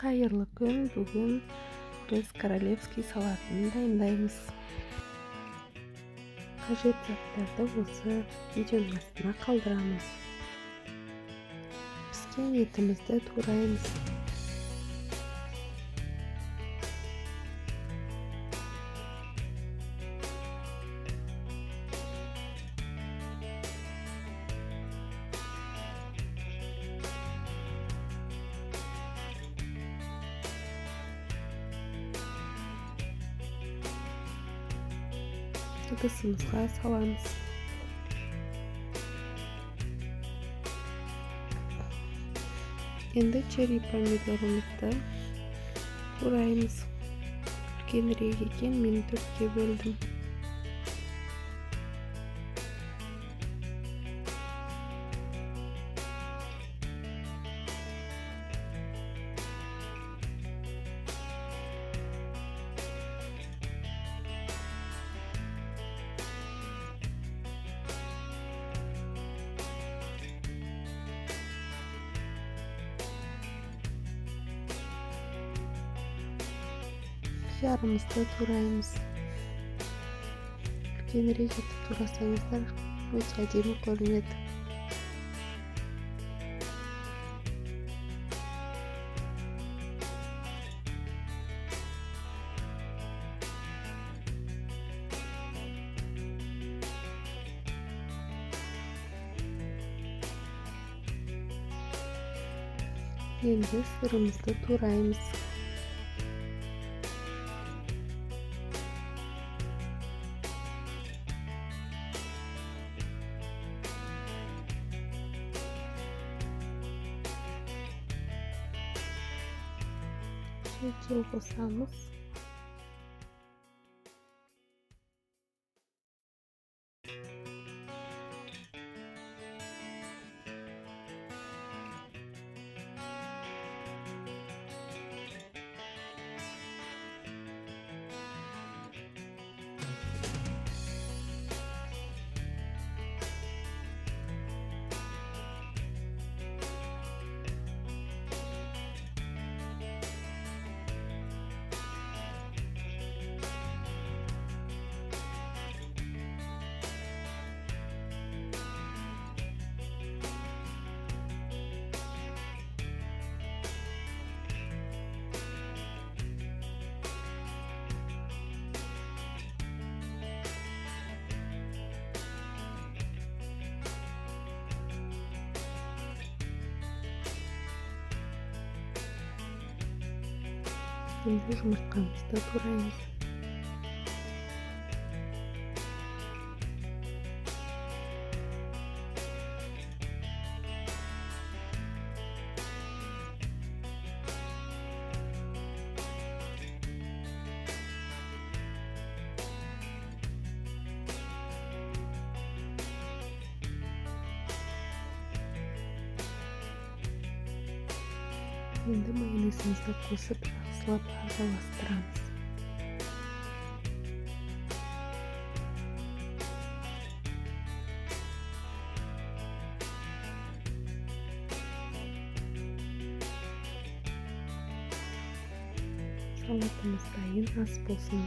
Қайырлы күн. Бүгін біз королевский салатын дайындаймыз. Қажет заттарды осы видеоның астына қалдырамыз. Піскен етімізді тураймыз. Ыдысымызға саламыз. Енді черри помидорымызды тураймыз. Үлкенірек екен, мен 4-ке бөлдім. Қиярымызды тураймыз. Үлкенірек етіп турасаңыздар өте әдемі көрінеді. Енді сырымызды тураймыз. Жел қосамыз. Енді жұмыртқамызды тураймыз. Енді майонезімізді қосып жақсылап араластырамыз. Салатымыз дайын, ас болсын.